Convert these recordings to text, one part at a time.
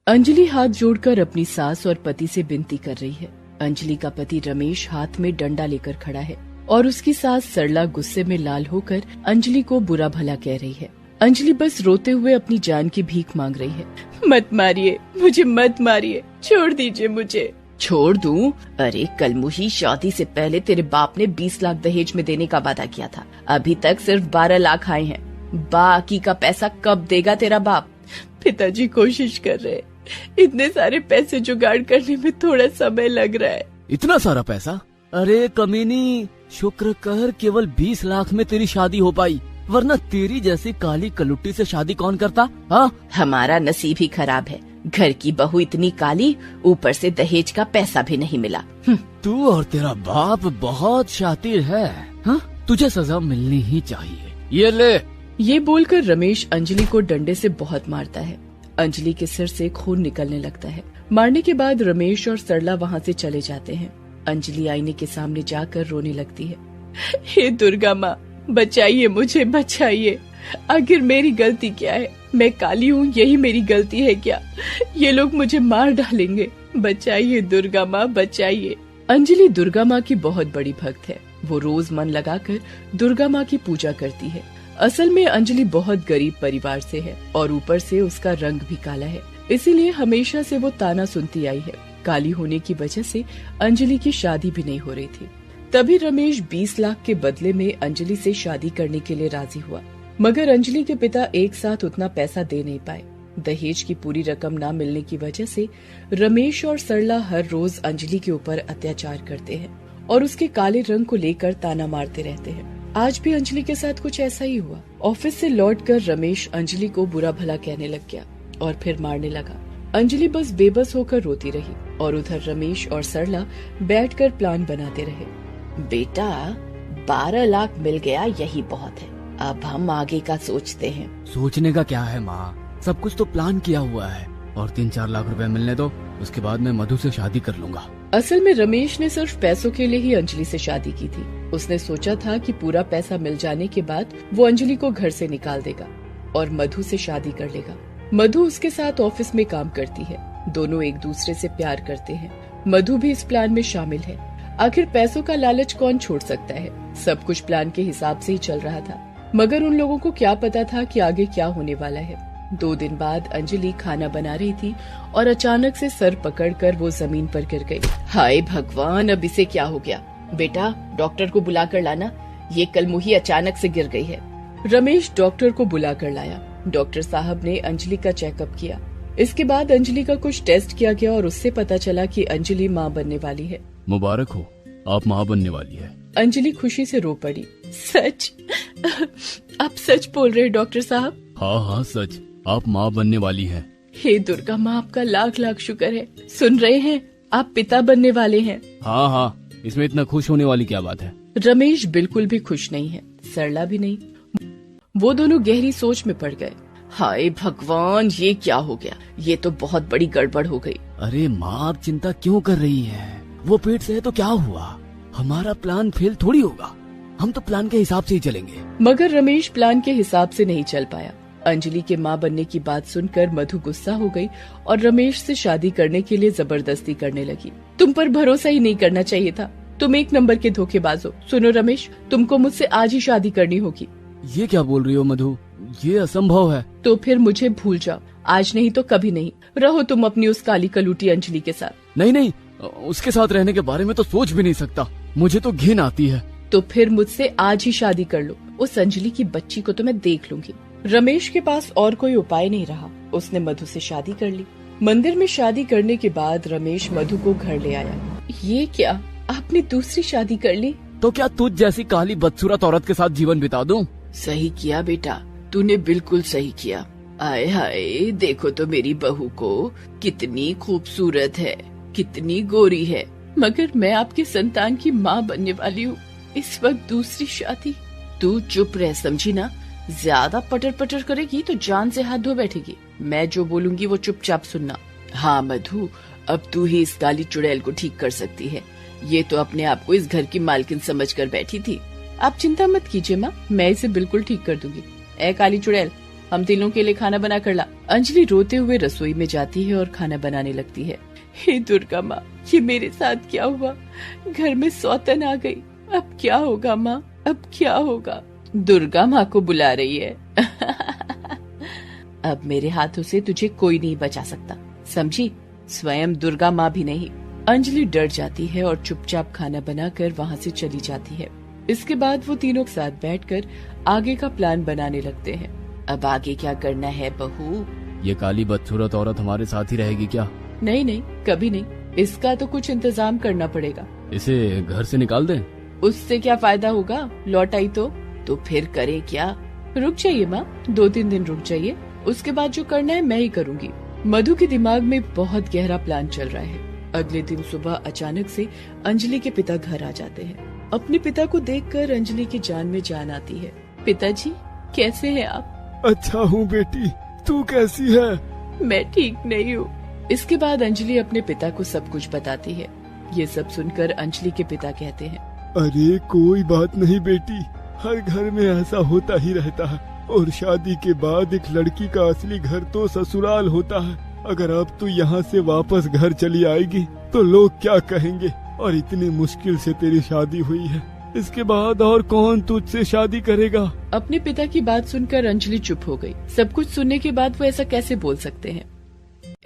अंजलि हाथ जोड़कर अपनी सास और पति से विनती कर रही है। अंजलि का पति रमेश हाथ में डंडा लेकर खड़ा है और उसकी सास सरला गुस्से में लाल होकर अंजलि को बुरा भला कह रही है। अंजलि बस रोते हुए अपनी जान की भीख मांग रही है। मत मारिए मुझे, मत मारिए, छोड़ दीजिए मुझे। छोड़ दूं? अरे कल मुही, शादी से पहले तेरे बाप ने 20 लाख दहेज में देने का वादा किया था। अभी तक सिर्फ 12 लाख आए हैं। बाकी का पैसा कब देगा तेरा बाप? पिताजी कोशिश कर रहे हैं। इतने सारे पैसे जुगाड़ करने में थोड़ा समय लग रहा है। इतना सारा पैसा? अरे कमीनी, शुक्र कर केवल 20 लाख में तेरी शादी हो पाई, वरना तेरी जैसी काली कलुट्टी से शादी कौन करता? हाँ, हमारा नसीब ही खराब है। घर की बहू इतनी काली, ऊपर से दहेज का पैसा भी नहीं मिला। तू और तेरा बाप बहुत शातिर है। हाँ, तुझे सजा मिलनी ही चाहिए। ये ले। ये बोलकर रमेश अंजलि को डंडे से बहुत मारता है। अंजलि के सिर से खून निकलने लगता है। मारने के बाद रमेश और सरला वहाँ से चले जाते हैं। अंजलि आईने के सामने जाकर रोने लगती है। हे दुर्गा माँ, बचाइए मुझे, बचाइए। आखिर मेरी गलती क्या है? मैं काली हूँ, यही मेरी गलती है क्या? ये लोग मुझे मार डालेंगे। बचाइए दुर्गा माँ, बचाइए। अंजलि दुर्गा माँ की बहुत बड़ी भक्त है। वो रोज मन लगाकर दुर्गा माँ की पूजा करती है। असल में अंजलि बहुत गरीब परिवार से है और ऊपर से उसका रंग भी काला है, इसीलिए हमेशा से वो ताना सुनती आई है। काली होने की वजह से अंजलि की शादी भी नहीं हो रही थी। तभी रमेश 20 लाख के बदले में अंजलि से शादी करने के लिए राजी हुआ, मगर अंजलि के पिता एक साथ उतना पैसा दे नहीं पाए। दहेज की पूरी रकम न मिलने की वजह से रमेश और सरला हर रोज अंजलि के ऊपर अत्याचार करते हैं और उसके काले रंग को लेकर ताना मारते रहते हैं। आज भी अंजलि के साथ कुछ ऐसा ही हुआ। ऑफिस से लौटकर रमेश अंजलि को बुरा भला कहने लग गया और फिर मारने लगा। अंजलि बस बेबस होकर रोती रही और उधर रमेश और सरला बैठकर प्लान बनाते रहे। बेटा, 12 लाख मिल गया, यही बहुत है। अब हम आगे का सोचते हैं। सोचने का क्या है माँ, सब कुछ तो प्लान किया हुआ है। और 3-4 लाख रुपए मिलने दो, उसके बाद मैं मधु से शादी कर लूंगा। असल में रमेश ने सिर्फ पैसों के लिए ही अंजलि से शादी की थी। उसने सोचा था कि पूरा पैसा मिल जाने के बाद वो अंजलि को घर से निकाल देगा और मधु से शादी कर लेगा। मधु उसके साथ ऑफिस में काम करती है। दोनों एक दूसरे से प्यार करते हैं। मधु भी इस प्लान में शामिल है। आखिर पैसों का लालच कौन छोड़ सकता है? सब कुछ प्लान के हिसाब से ही चल रहा था, मगर उन लोगों को क्या पता था कि आगे क्या होने वाला है। 2 दिन बाद अंजलि खाना बना रही थी और अचानक से सर पकड़कर वो जमीन पर गिर गई। हाय भगवान, अब इसे क्या हो गया? बेटा, डॉक्टर को बुला कर लाना, ये कल मुही अचानक से गिर गई है। रमेश डॉक्टर को बुला कर लाया। डॉक्टर साहब ने अंजलि का चेकअप किया। इसके बाद अंजलि का कुछ टेस्ट किया गया और उससे पता चला कि अंजलि माँ बनने वाली है। मुबारक हो, आप माँ बनने वाली है। अंजलि खुशी से रो पड़ी। सच? आप सच बोल रहे हैं डॉक्टर साहब? हाँ, सच, आप माँ बनने वाली हैं। हे दुर्गा माँ, आपका लाख लाख शुक्र है। सुन रहे हैं, आप पिता बनने वाले हैं। हाँ, इसमें इतना खुश होने वाली क्या बात है? रमेश बिल्कुल भी खुश नहीं है, सरला भी नहीं। वो दोनों गहरी सोच में पड़ गए। हाय भगवान, ये क्या हो गया? ये तो बहुत बड़ी गड़बड़ हो गई। अरे माँ, आप चिंता क्यों कर रही हैं? वो पेट से है तो क्या हुआ? हमारा प्लान फेल थोड़ी होगा। हम तो प्लान के हिसाब से ही चलेंगे। मगर रमेश प्लान के हिसाब से नहीं चल पाया। अंजलि के माँ बनने की बात सुनकर मधु गुस्सा हो गई और रमेश से शादी करने के लिए जबरदस्ती करने लगी। तुम पर भरोसा ही नहीं करना चाहिए था। तुम 1 नंबर के धोखेबाज हो। सुनो रमेश, तुमको मुझसे आज ही शादी करनी होगी। ये क्या बोल रही हो मधु? ये असंभव है। तो फिर मुझे भूल जाओ, आज नहीं तो कभी नहीं। रहो तुम अपनी उस काली कलूटी अंजलि के साथ। नहीं, उसके साथ रहने के बारे में तो सोच भी नहीं सकता। मुझे तो घिन आती है। तो फिर मुझसे आज ही शादी कर लो। उस अंजलि की बच्ची को तो मैं देख लूंगी। रमेश के पास और कोई उपाय नहीं रहा। उसने मधु से शादी कर ली। मंदिर में शादी करने के बाद रमेश मधु को घर ले आया। ये क्या, आपने दूसरी शादी कर ली? तो क्या तुझ जैसी काली बदसूरत औरत के साथ जीवन बिता दूं? सही किया बेटा, तूने बिल्कुल सही किया। आए हाय, देखो तो मेरी बहू को, कितनी खूबसूरत है, कितनी गोरी है। मगर मैं आपकी संतान की माँ बनने वाली हूँ। इस वक्त दूसरी शादी? तू चुप रह, समझी ना? ज्यादा पटर पटर करेगी तो जान से हाथ धो बैठेगी। मैं जो बोलूंगी वो चुपचाप सुनना। हाँ मधु, अब तू ही इस काली चुड़ैल को ठीक कर सकती है। ये तो अपने आप को इस घर की मालकिन समझकर बैठी थी। आप चिंता मत कीजिए माँ, मैं इसे बिल्कुल ठीक कर दूंगी। ए काली चुड़ैल, हम तीनों के लिए खाना बना कर ला। अंजलि रोते हुए रसोई में जाती है और खाना बनाने लगती है। हे दुर्गा माँ, ये मेरे साथ क्या हुआ? घर में सौतन आ गई। अब क्या होगा माँ, अब क्या होगा? दुर्गा माँ को बुला रही है। अब मेरे हाथों से तुझे कोई नहीं बचा सकता, समझी? स्वयं दुर्गा माँ भी नहीं। अंजलि डर जाती है और चुपचाप खाना बनाकर वहाँ से चली जाती है। इसके बाद वो तीनों साथ बैठकर आगे का प्लान बनाने लगते हैं। अब आगे क्या करना है बहू? ये काली बदसूरत औरत हमारे साथ ही रहेगी क्या? नहीं नहीं, कभी नहीं। इसका तो कुछ इंतजाम करना पड़ेगा। इसे घर से निकाल दें? उससे क्या फायदा होगा? लौट आई तो फिर करे क्या? रुक जाइए माँ, 2-3 दिन रुक जाइए, उसके बाद जो करना है मैं ही करूँगी। मधु के दिमाग में बहुत गहरा प्लान चल रहा है। अगले दिन सुबह अचानक से अंजलि के पिता घर आ जाते हैं। अपने पिता को देखकर अंजलि की जान में जान आती है। पिताजी, कैसे हैं आप? अच्छा हूँ बेटी, तू कैसी है? मैं ठीक नहीं हूँ। इसके बाद अंजलि अपने पिता को सब कुछ बताती है। ये सब सुनकर अंजलि के पिता कहते हैं, अरे कोई बात नहीं बेटी, हर घर में ऐसा होता ही रहता है, और शादी के बाद एक लड़की का असली घर तो ससुराल होता है। अगर अब तू यहाँ से वापस घर चली आएगी तो लोग क्या कहेंगे? और इतनी मुश्किल से तेरी शादी हुई है, इसके बाद और कौन तुझसे शादी करेगा? अपने पिता की बात सुनकर अंजलि चुप हो गई। सब कुछ सुनने के बाद वो ऐसा कैसे बोल सकते हैं?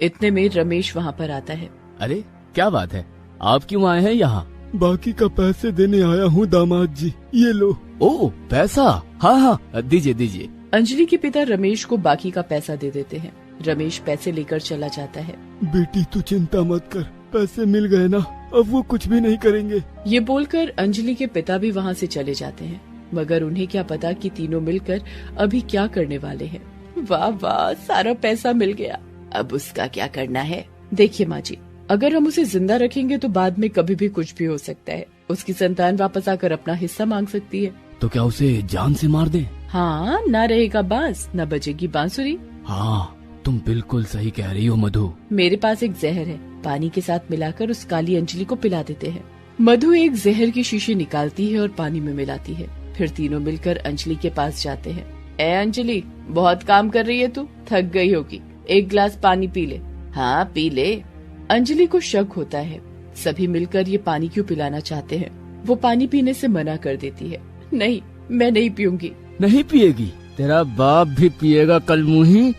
इतने में रमेश वहाँ पर आता है। अरे क्या बात है, आप क्यों आए हैं यहाँ? बाकी का पैसे देने आया हूँ दामाद जी, ये लो। ओ पैसा, हाँ हाँ दीजिए दीजिए। अंजलि के पिता रमेश को बाकी का पैसा दे देते हैं। रमेश पैसे लेकर चला जाता है। बेटी तू चिंता मत कर, पैसे मिल गए ना, अब वो कुछ भी नहीं करेंगे। ये बोलकर अंजलि के पिता भी वहाँ से चले जाते हैं, मगर उन्हें क्या पता कि तीनों मिलकर अभी क्या करने वाले हैं। वाह वाह, सारा पैसा मिल गया, अब उसका क्या करना है? देखिए माँ जी, अगर हम उसे जिंदा रखेंगे तो बाद में कभी भी कुछ भी हो सकता है। उसकी संतान वापस आकर अपना हिस्सा मांग सकती है। तो क्या उसे जान से मार दें? हाँ, ना रहेगा बांस, ना बजेगी बांसुरी। हाँ तुम बिल्कुल सही कह रही हो मधु। मेरे पास एक जहर है, पानी के साथ मिलाकर उस काली अंजलि को पिला देते हैं। मधु एक जहर की शीशी निकालती है और पानी में मिलाती है। फिर तीनों मिलकर अंजलि के पास जाते हैं। ए अंजलि, बहुत काम कर रही है तू, थक गई होगी, एक गिलास पानी पी ले। हाँ पी ले। अंजलि को शक होता है, सभी मिलकर ये पानी क्यों पिलाना चाहते हैं। वो पानी पीने से मना कर देती है। नहीं, मैं नहीं पीऊंगी। नहीं पिएगी? तेरा बाप भी पिएगा कल मुही।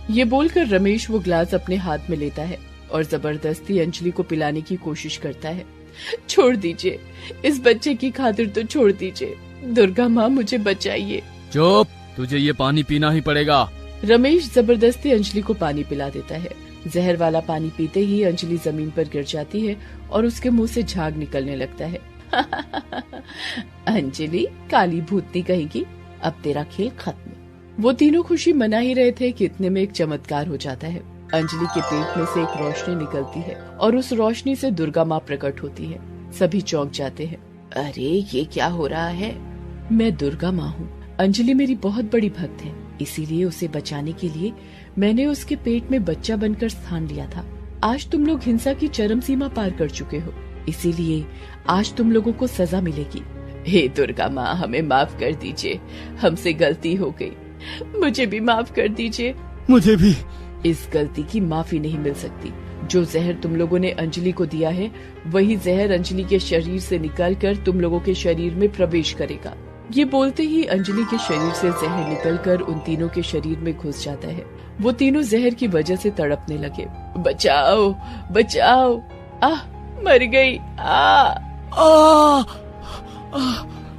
ये बोलकर रमेश वो ग्लास अपने हाथ में लेता है और जबरदस्ती अंजलि को पिलाने की कोशिश करता है। छोड़ दीजिए, इस बच्चे की खातिर तो छोड़ दीजिए। दुर्गा माँ मुझे बचाइए। चुप, तुझे ये पानी पीना ही पड़ेगा। रमेश जबरदस्ती अंजलि को पानी पिला देता है। जहर वाला पानी पीते ही अंजलि जमीन पर गिर जाती है और उसके मुंह से झाग निकलने लगता है। अंजलि, काली भूतनी कहेगी, अब तेरा खेल खत्म। वो तीनों खुशी मना ही रहे थे कि इतने में एक चमत्कार हो जाता है। अंजलि के पेट में से एक रोशनी निकलती है और उस रोशनी से दुर्गा माँ प्रकट होती है। सभी चौंक जाते हैं। अरे ये क्या हो रहा है? मैं दुर्गा माँ हूँ। अंजलि मेरी बहुत बड़ी भक्त है, इसीलिए उसे बचाने के लिए मैंने उसके पेट में बच्चा बनकर स्थान लिया था। आज तुम लोग हिंसा की चरम सीमा पार कर चुके हो, इसीलिए आज तुम लोगों को सजा मिलेगी। हे दुर्गा माँ, हमें माफ कर दीजिए, हमसे गलती हो गई, मुझे भी माफ कर दीजिए। मुझे भी। इस गलती की माफी नहीं मिल सकती। जो जहर तुम लोगों ने अंजलि को दिया है, वही जहर अंजलि के शरीर से निकलकर तुम लोगों के शरीर में प्रवेश करेगा। ये बोलते ही अंजलि के शरीर से जहर निकलकर उन तीनों के शरीर में घुस जाता है। वो तीनों जहर की वजह से तड़पने लगे। बचाओ बचाओ, मर गई।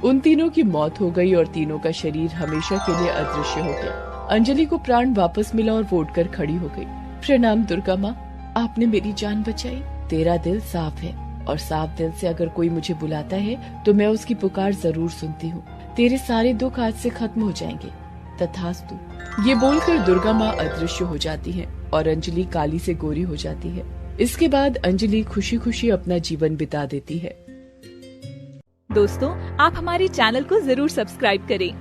उन तीनों की मौत हो गई और तीनों का शरीर हमेशा के लिए अदृश्य हो गया। अंजलि को प्राण वापस मिला और वो उठकर खड़ी हो गई। प्रणाम दुर्गा माँ, आपने मेरी जान बचाई। तेरा दिल साफ है और साफ दिल से अगर कोई मुझे बुलाता है तो मैं उसकी पुकार जरूर सुनती हूँ। तेरे सारे दुख आज से खत्म हो जाएंगे, तथास्तु। ये बोलकर दुर्गा माँ अदृश्य हो जाती है और अंजलि काली से गोरी हो जाती है। इसके बाद अंजलि खुशी खुशी अपना जीवन बिता देती है। दोस्तों, आप हमारे चैनल को जरूर सब्सक्राइब करें